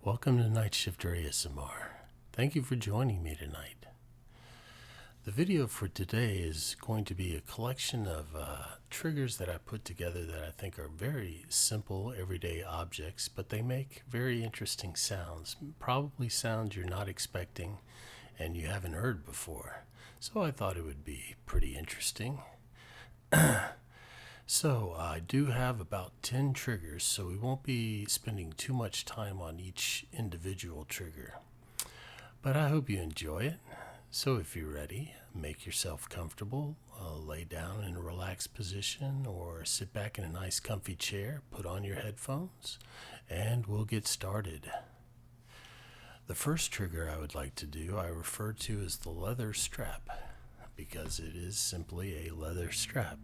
Welcome to NightshifterASMR. Thank you for joining me tonight. The video for today is going to be a collection of triggers that I put together that I think are very simple everyday objects, but they make very interesting sounds, probably sounds you're not expecting and you haven't heard before. So I thought it would be pretty interesting. So I do have about 10 triggers, so we won't be spending too much time on each individual trigger. But I hope you enjoy it. So if you're ready, make yourself comfortable, lay down in a relaxed position or sit back in a nice comfy chair, put on your headphones, and we'll get started. The first trigger I would like to do I refer to as the leather strap, because it is simply a leather strap.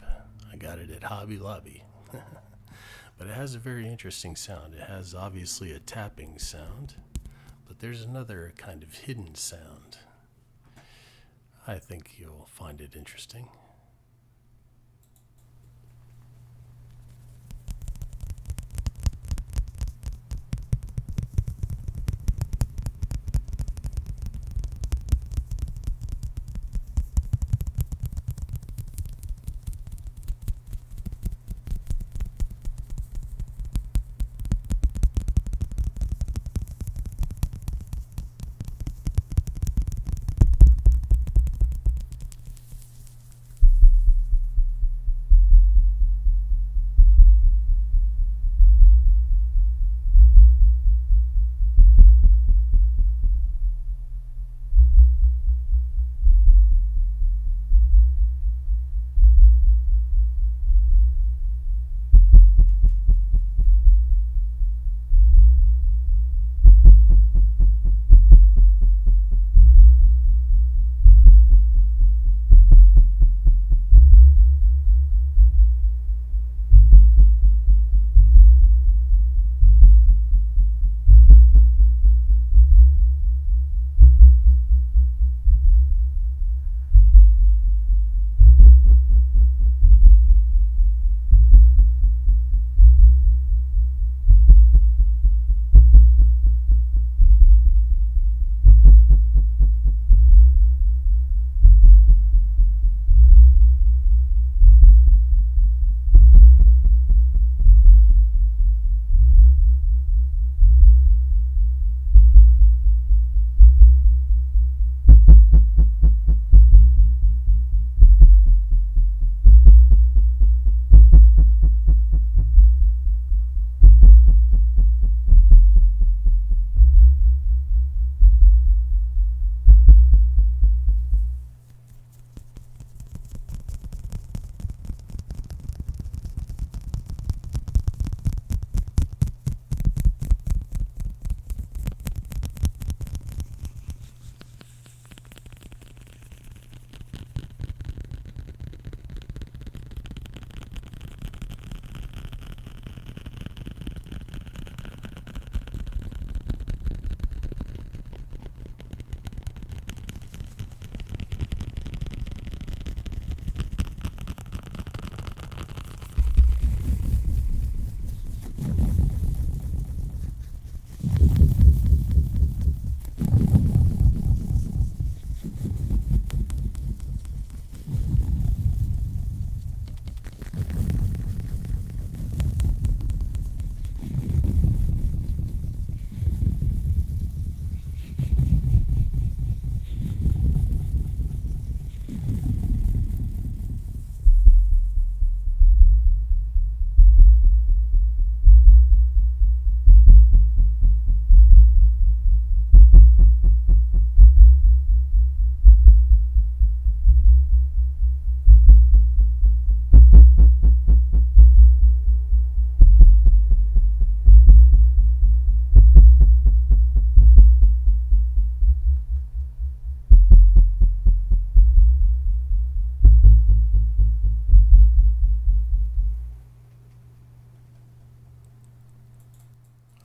I got it at Hobby Lobby. But it has a very interesting sound. It has obviously a tapping sound, but there's another kind of hidden sound. I think you'll find it interesting.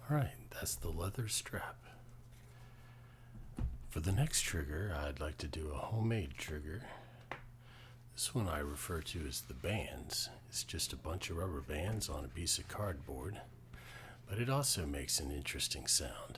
Alright, that's the leather strap. For the next trigger, I'd like to do a homemade trigger. This one I refer to as the bands. It's just a bunch of rubber bands on a piece of cardboard, but it also makes an interesting sound.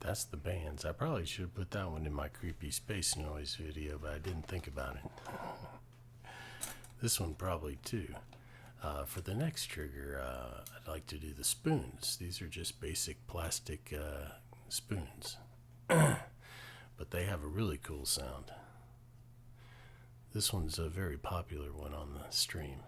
That's the bands. I probably should have put that one in my creepy space noise video, but I didn't think about it. This one probably too. For the next trigger, I'd like to do the spoons. These are just basic plastic spoons, but they have a really cool sound. This one's a very popular one on the stream.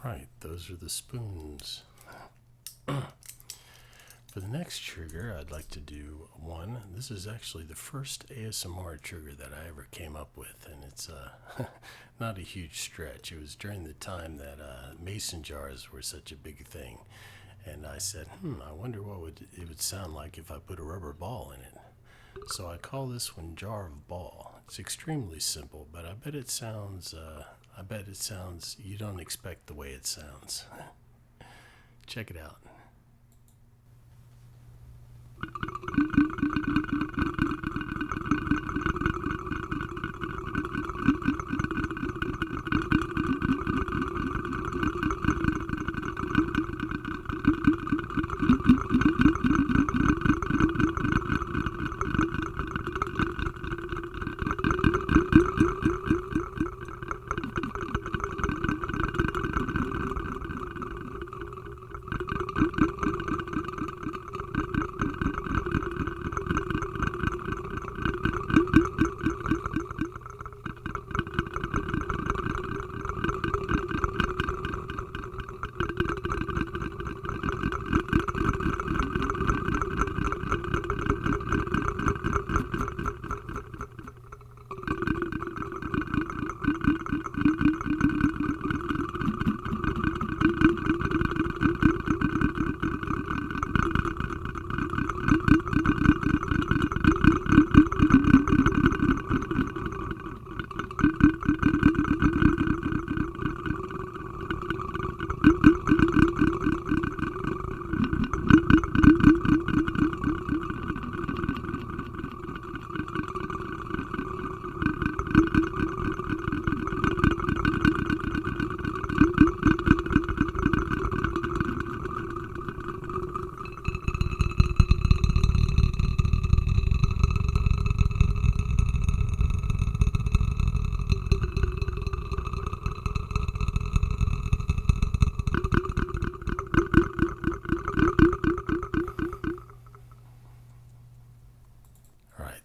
Right, those are the spoons. For the next trigger, I'd like to do one. This is actually the first ASMR trigger that I ever came up with, and it's not a huge stretch. It was during the time that mason jars were such a big thing, and I said, I wonder what it would sound like if I put a rubber ball in it. So I call this one Jar of Ball. It's extremely simple, but I bet it sounds. You don't expect the way it sounds. Check it out.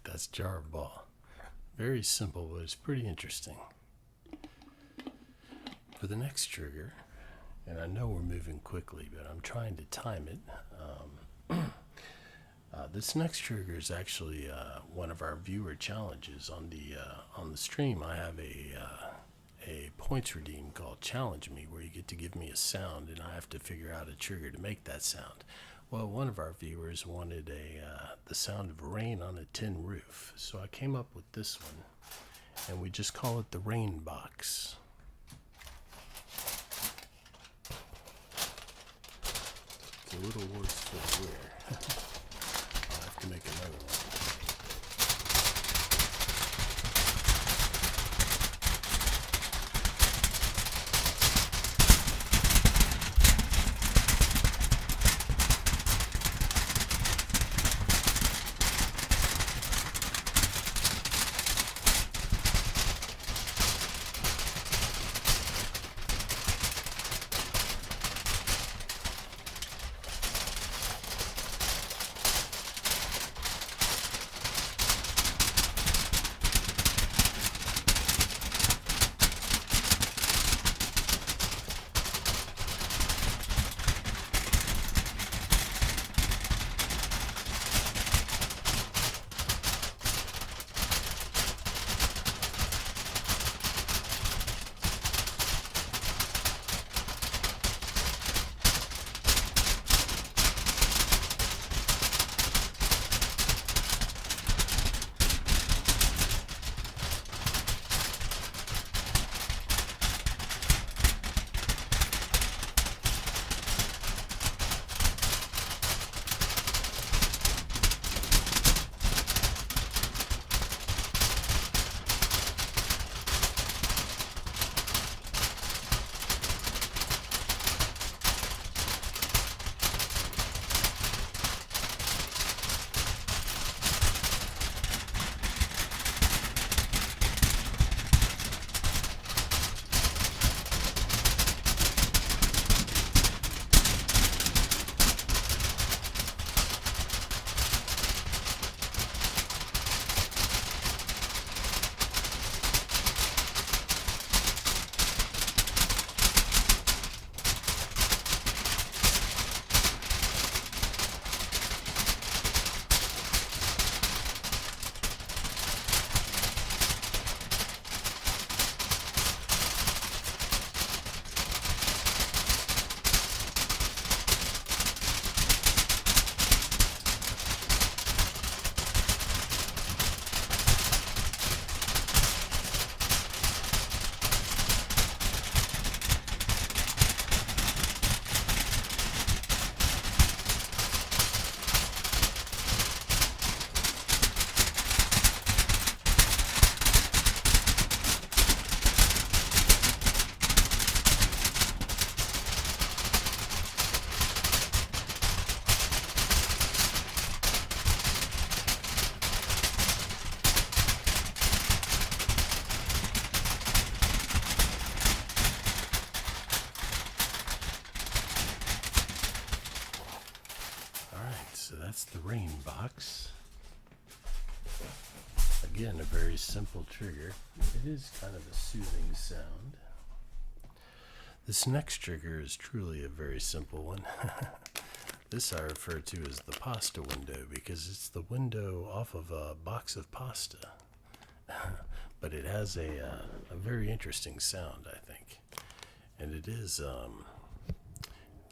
That's Jar of Ball. Very simple, but it's pretty interesting. For the next trigger, and I know we're moving quickly, but I'm trying to time it. This next trigger is actually one of our viewer challenges on the stream. I have a points redeem called Challenge Me, where you get to give me a sound, and I have to figure out a trigger to make that sound. Well, one of our viewers wanted the sound of rain on a tin roof, so I came up with this one, and we just call it the Rain Box. It's a little worse for the wear. I'll have to make another one. So that's the rain box. Again, a very simple trigger. It is kind of a soothing sound. This next trigger is truly a very simple one. This I refer to as the pasta window because it's the window off of a box of pasta. But it has a very interesting sound, I think. And it is a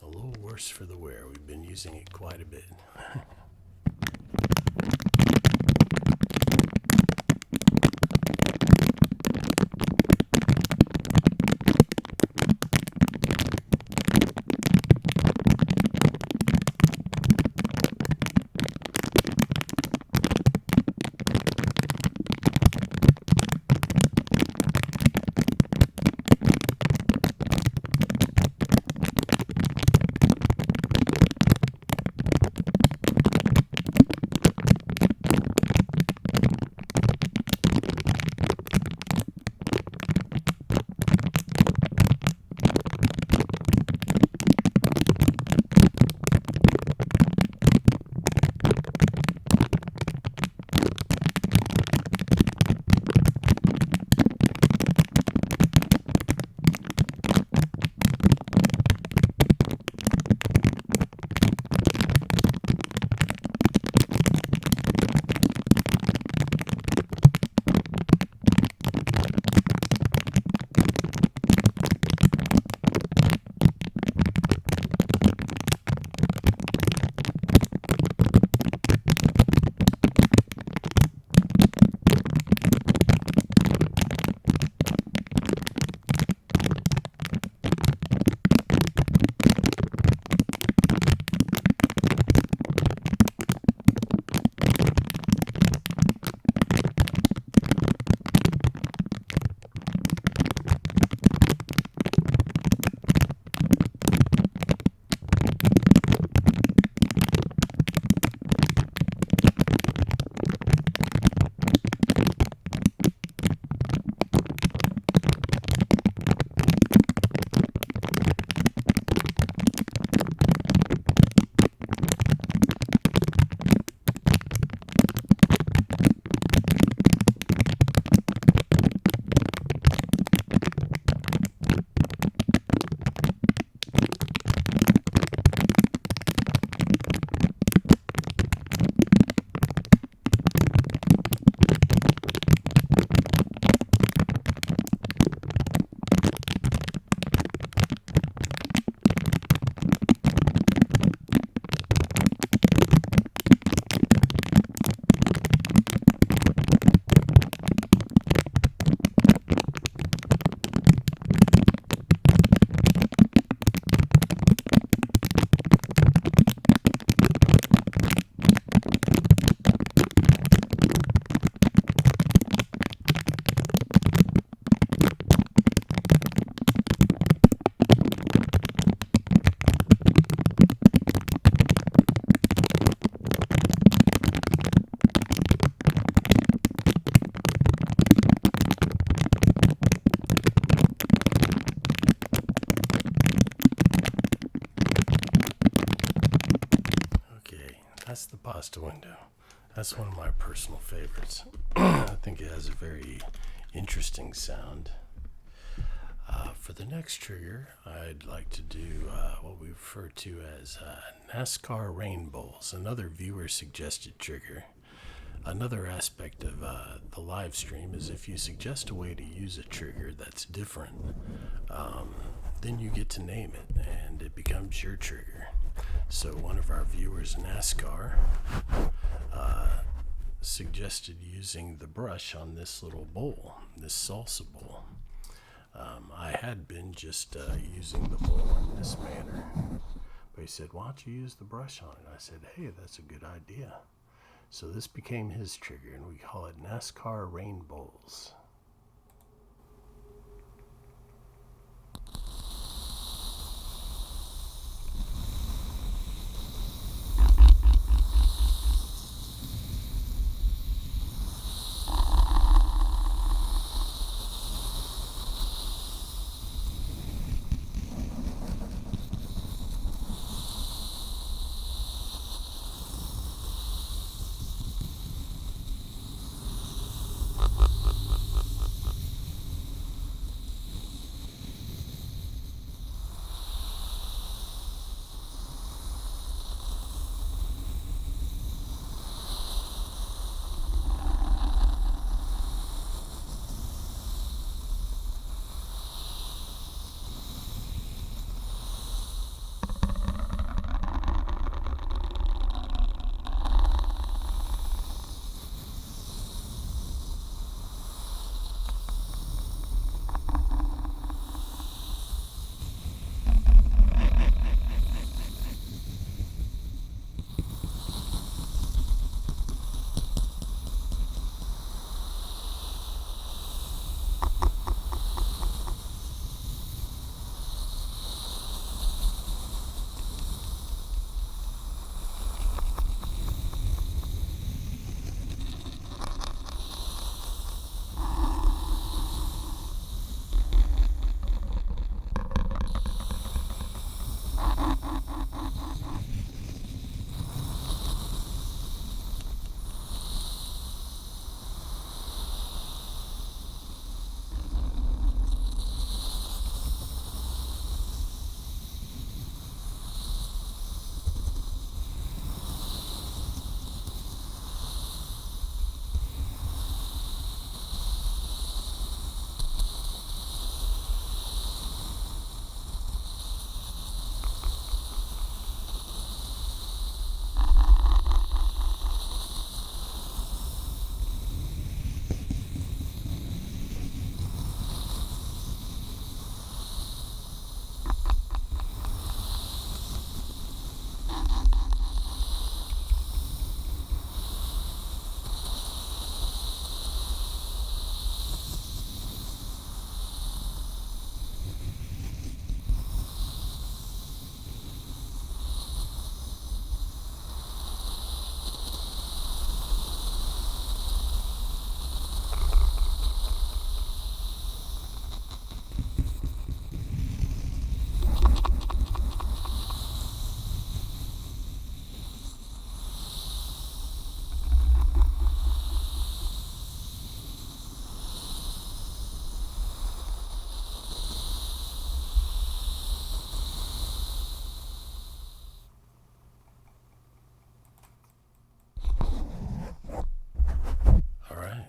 little worse for the wear. We've been using it quite a bit. That's the pasta window. That's one of my personal favorites. I think it has a very interesting sound. For the next trigger, I'd like to do what we refer to as NASCAR rain bowls, another viewer suggested trigger. Another aspect of the live stream is if you suggest a way to use a trigger that's different, then you get to name it and it becomes your trigger. So one of our viewers, NASCAR, suggested using the brush on this little bowl, this salsa bowl. I had been just using the bowl in this manner, but he said, why don't you use the brush on it? I said, hey, that's a good idea. So this became his trigger, and we call it NASCAR Rain Bowls.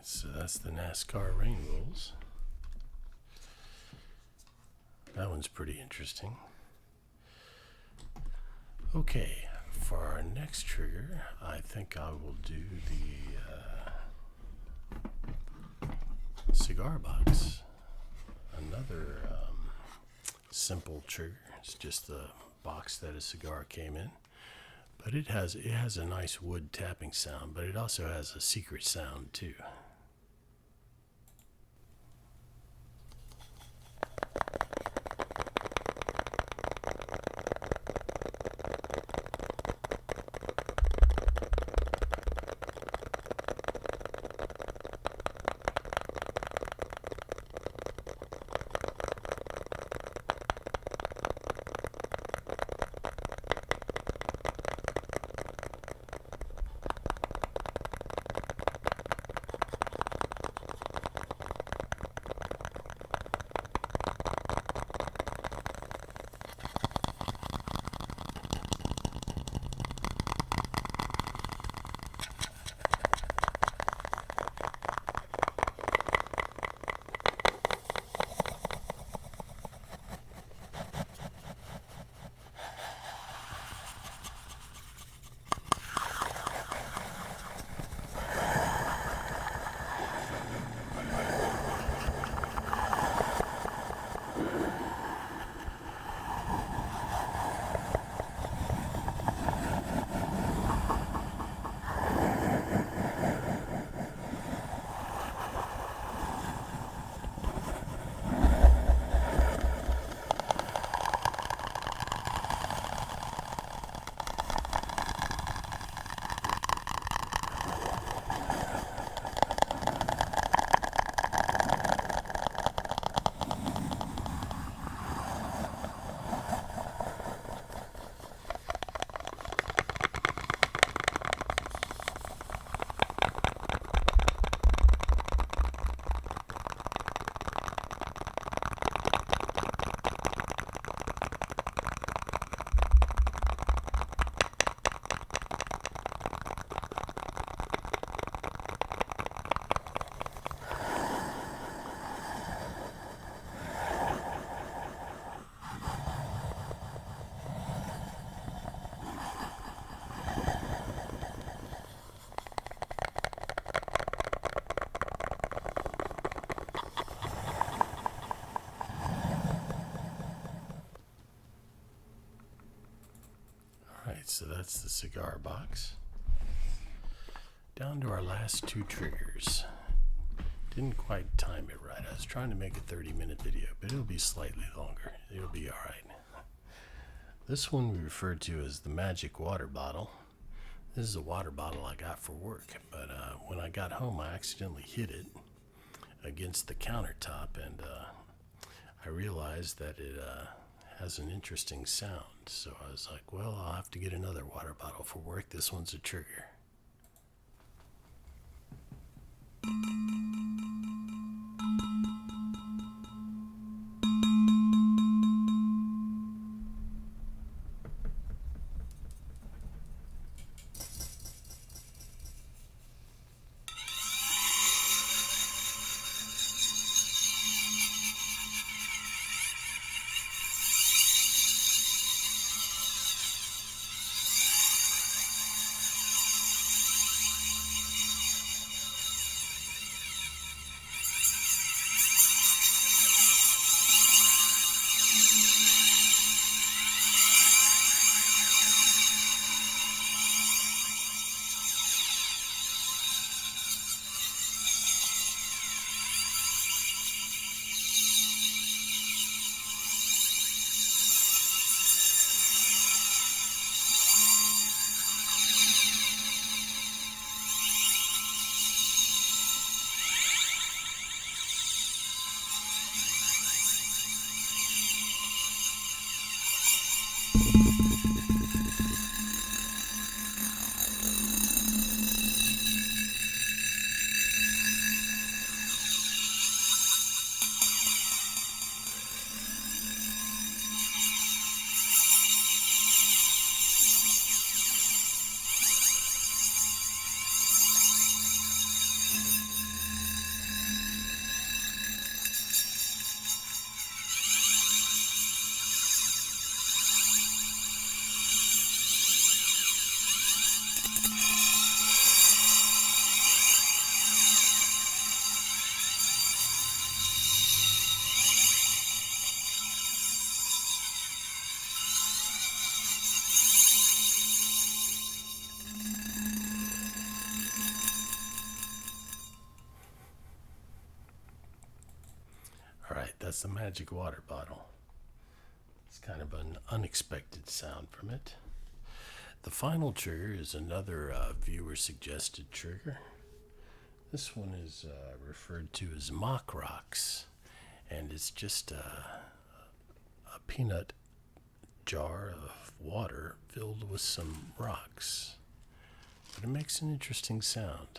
So that's the NASCAR rain rules. That one's pretty interesting. Okay, for our next trigger, I think I will do the cigar box. Another simple trigger. It's just the box that a cigar came in. But it has a nice wood tapping sound, but it also has a secret sound too. Alright, so that's the cigar box. Down to our last two triggers. Didn't quite time it right. I was trying to make a 30-minute video, but it'll be slightly longer. It'll be alright. This one we refer to as the magic water bottle. This is a water bottle I got for work, but when I got home I accidentally hit it against the countertop, and I realized that it has an interesting sound. So I was like, well, I'll have to get another water bottle for work. This one's a trigger. that's the magic water bottle. It's kind of an unexpected sound from it. The final trigger is another viewer suggested trigger. This one is referred to as mock rocks, and it's just a peanut jar of water filled with some rocks. But it makes an interesting sound.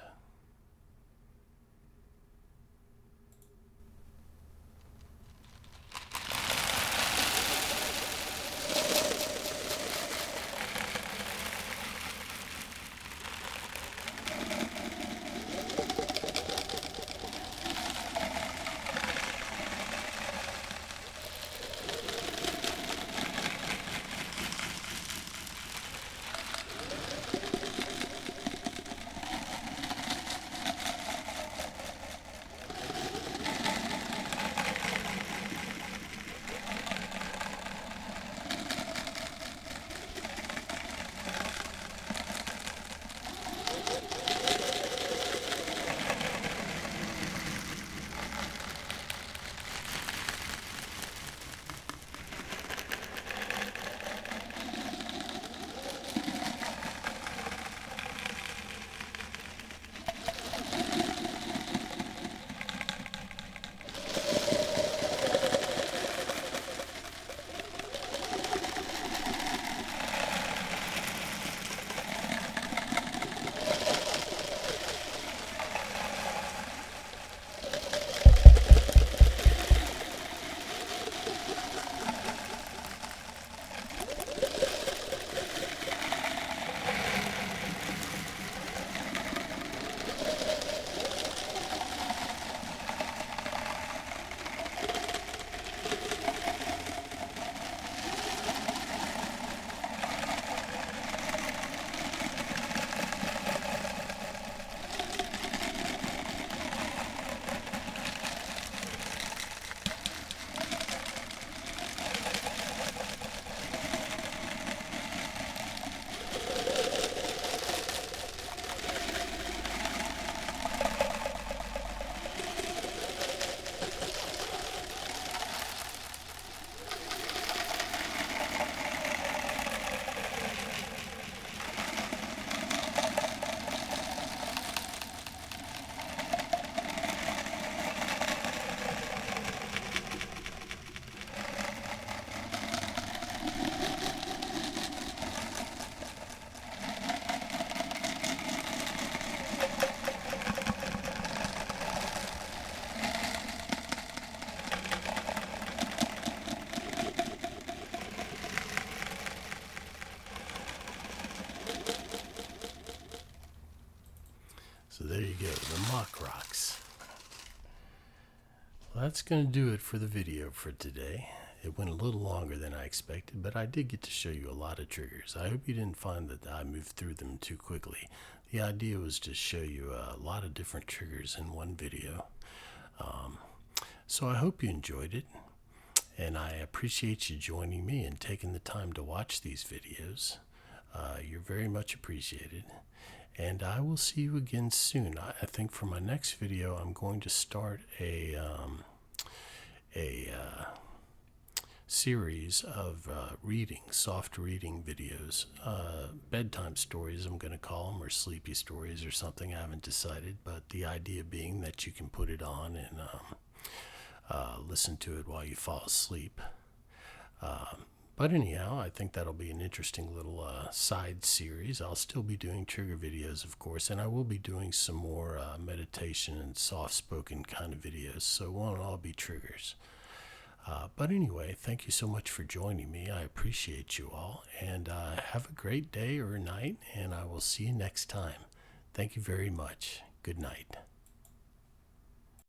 So there you go, the mock rocks. Well, that's going to do it for the video for today. It went a little longer than I expected, but I did get to show you a lot of triggers. I hope you didn't find that I moved through them too quickly. The idea was to show you a lot of different triggers in one video. So I hope you enjoyed it, and I appreciate you joining me and taking the time to watch these videos. You're very much appreciated. And I will see you again soon. I think for my next video, I'm going to start a series of soft reading videos. Bedtime stories, I'm going to call them, or sleepy stories or something. I haven't decided, but the idea being that you can put it on and listen to it while you fall asleep. But anyhow, I think that'll be an interesting little side series. I'll still be doing trigger videos, of course, and I will be doing some more meditation and soft-spoken kind of videos, so it won't all be triggers. But anyway, thank you so much for joining me. I appreciate you all, and have a great day or night, and I will see you next time. Thank you very much. Good night.